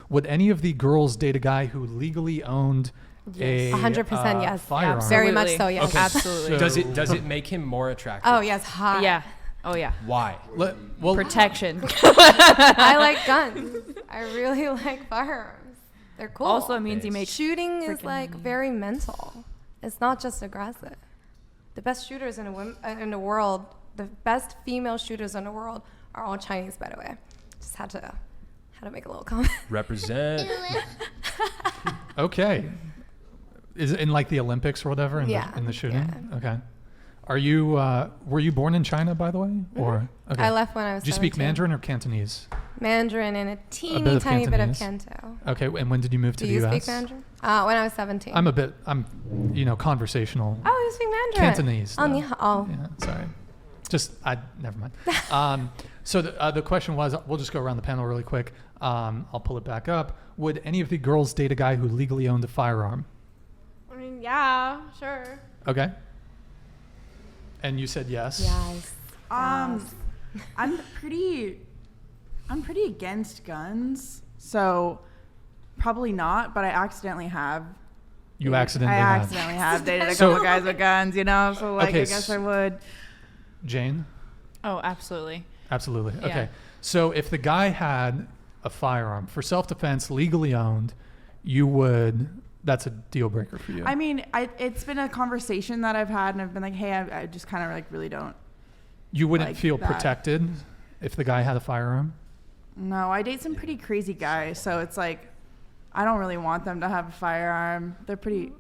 Would any of the girls date a guy who legally owned a 100% yes. firearm? Very much so, yes. Okay. Absolutely. Does it make him more attractive? Oh, yes, hot. Yeah. Oh yeah. Why? Well, Protection. I like guns. I really like firearms. They're cool. Also means he makes Shooting is freaking like money. very mental. It's not just aggressive. The best shooters in the world, the best female shooters in the world are all Chinese, by the way. Just had to make a little comment. Represent. okay. Is it in like the Olympics or whatever in the shooting? Yeah. Okay. Are you were you born in China, by the way? Or okay. I left when I was Did you speak 17. Mandarin or Cantonese? Mandarin and a bit teeny of tiny bit of Cantonese. Canto. Okay, and when did you move to Do the you US? speak Mandarin? When I was 17. I'm conversational. Oh, you speak Mandarin? Cantonese. Oh, though. ni hao. Yeah, sorry. Never mind. So the question was, we'll just go around the panel really quick. I'll pull it back up. Would any of the girls date a guy who legally owned a firearm? I mean, yeah, sure. Okay. And you said yes. Yes. I'm pretty against guns, so probably not. But I accidentally have. You accidentally I have. accidentally have dated a So- couple guys with guns, you know. So like, Okay, I guess I would. Jane? Oh, absolutely. Absolutely. Yeah. Okay. So if the guy had a firearm for self-defense, legally owned, that's a deal breaker for you. I mean, it's been a conversation that I've had, and I've been like, hey, I just kind of like really don't. You wouldn't like feel that. protected if the guy had a firearm? No, I date some pretty crazy guys, so it's like, I don't really want them to have a firearm. They're pretty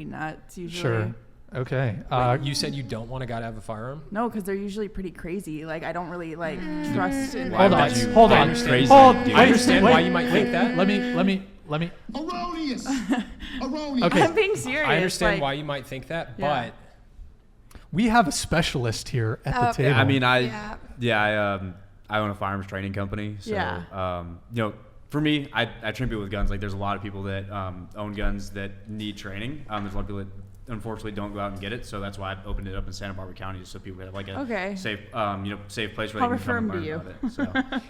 nuts usually. Sure. Okay. You said you don't want a guy to have a firearm? No, because they're usually pretty crazy. Like, I don't really like trust in. Hold on. would you- Hold I on. understand. Hold. I understand why you might think that. Let me. Erroneous. Okay. I'm being serious. I understand like, why you might think that, Yeah. but We have a specialist here at the Okay. table. I mean, Yeah. I own a firearms training company. So, Yeah. for me, I train people with guns. Like, there's a lot of people that own guns that need training. There's a lot of people that unfortunately don't go out and get it. So that's why I opened it up in Santa Barbara County, just so people have like a safe place where I'll they can come and refer 'em learn to about it. So,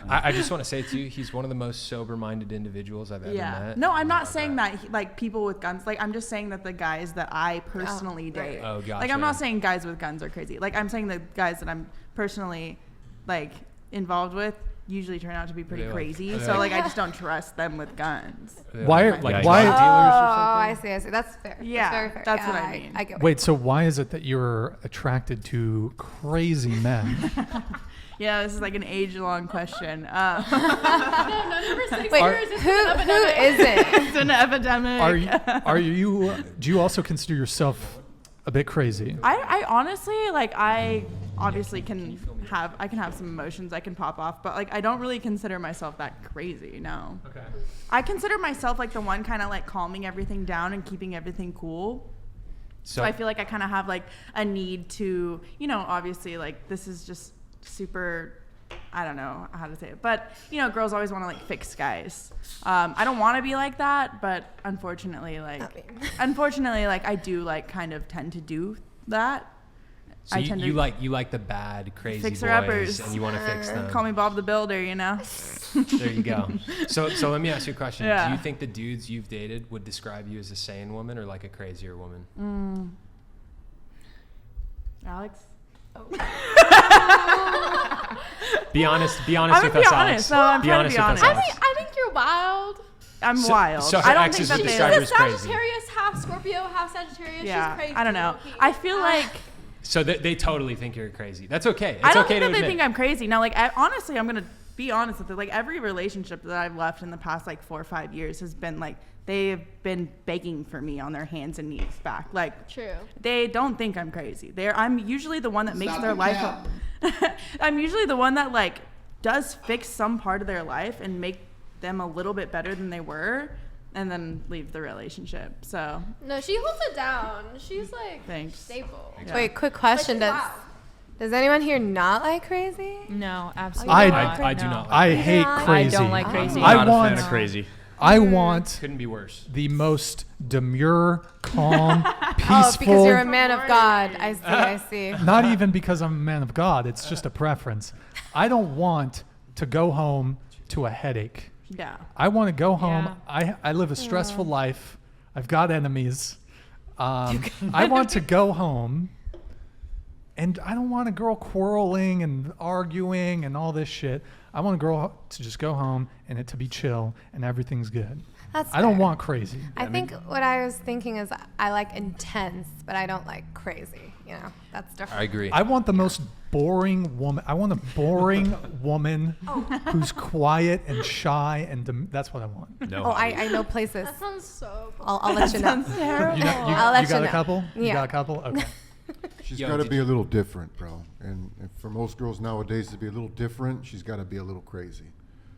I just want to say to you, he's one of the most sober-minded individuals I've ever met. No, I'm not saying that like people with guns. Like, I'm just saying that the guys that I personally date. Oh, gotcha. Like, I'm not saying guys with guns are crazy. Like, I'm saying the guys that I'm personally like involved with usually turn out to be pretty Are they like- crazy. are they So like- like, I just don't trust them with guns. Why are- like why- drug Oh, dealers or I something? see. That's fair. Yeah, that's very fair. that's Yeah, what I mean. I get what Wait, so why is it that you're attracted to crazy men? Yeah, this is like an age-long question. No, none of us Wait, years. It's who an epidemic. is it? It's an epidemic. Do you also consider yourself a bit crazy? I honestly like I obviously can have some emotions I can pop off, but like I don't really consider myself that crazy. No. Okay. I consider myself like the one kind of like calming everything down and keeping everything cool. So I feel like I kind of have like a need to, obviously like this is just super, I don't know how to say it, but girls always want to like fix guys. I don't want to be like that, but unfortunately like I do like kind of tend to do that. So you like the bad, crazy Fixer boys, uppers. and you want to fix them. Call me Bob the Builder, There you go. So let me ask you a question. Yeah. Do you think the dudes you've dated would describe you as a sane woman or like a crazier woman? Alex? Be honest I'm with gonna us, be Alex. honest. No, I'm trying to be with us, honest. Alex. I think you're wild. I'm wild. so her I don't exes think that would they describe She's her a as crazy. Sagittarius, half Scorpio, half Sagittarius. Yeah, She's crazy. I don't know. low-key. I feel like So they totally think you're crazy. That's okay. It's I don't okay think to that they admit. think I'm crazy. Now, like, honestly, I'm gonna be honest with it. Like, every relationship that I've left in the past like 4 or 5 years has been like they've been begging for me on their hands and knees back. Like, True. they don't think I'm crazy. I'm usually the one that makes Stop their the life. cap. I'm usually the one that like does fix some part of their life and make them a little bit better than they were, and then leave the relationship. So No, she holds it down. She's like Thanks. stable. Yeah. Wait, quick question. Like, wow. Does anyone here not like crazy? No, absolutely I- not. I do No. not. I hate Yeah. I crazy. I don't like crazy. I not a want- fan of crazy. I want Couldn't be worse. the most demure, calm, Oh, peaceful. because you're a man of God. I see. Not even because I'm a man of God. It's just a preference. I don't want to go home to a headache. Yeah. I want to go home. Yeah. I live a stressful life. I've got enemies. I want to go home, and I don't want a girl quarreling and arguing and all this shit. I want a girl to just go home and it to be chill and everything's good. That's I don't fair. want crazy. I think what I was thinking is I like intense, but I don't like crazy. You know, that's different. I agree. I want the most boring woman. I want a boring woman who's quiet and shy, and that's what I want. No. Oh, I know places. That sounds so. I'll let you know. Terrible. You, know, I'll let you got you a know. couple? You Yeah. got a couple? Okay. She's Yo, got to did be you- a little different, bro. And for most girls nowadays to be a little different, she's got to be a little crazy.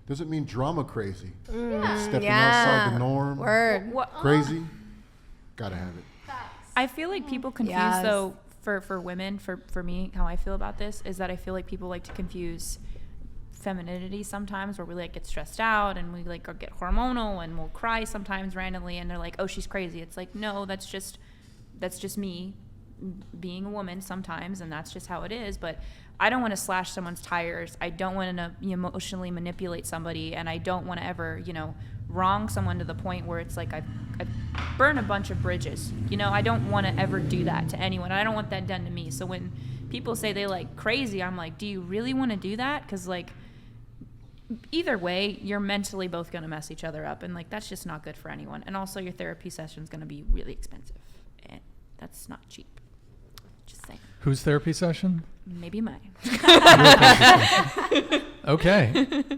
Doesn't mean drama crazy. Stepping outside the norm. Word. Crazy. Gotta have it. I feel like people confuse Yes. though for women, for me, how I feel about this is that I feel like people like to confuse femininity sometimes, where we like get stressed out and we like get hormonal and we'll cry sometimes randomly, and they're like, oh, she's crazy. It's like, no, that's just me being a woman sometimes, and that's just how it is. But I don't want to slash someone's tires. I don't want to emotionally manipulate somebody, and I don't want to ever, wrong someone to the point where it's like I've burned a bunch of bridges. I don't want to ever do that to anyone. I don't want that done to me. So when people say they like crazy, I'm like, do you really want to do that? Because like either way, you're mentally both going to mess each other up, and like that's just not good for anyone. And also your therapy session is going to be really expensive, and that's not cheap. Just saying. Whose therapy session? Maybe mine. Okay.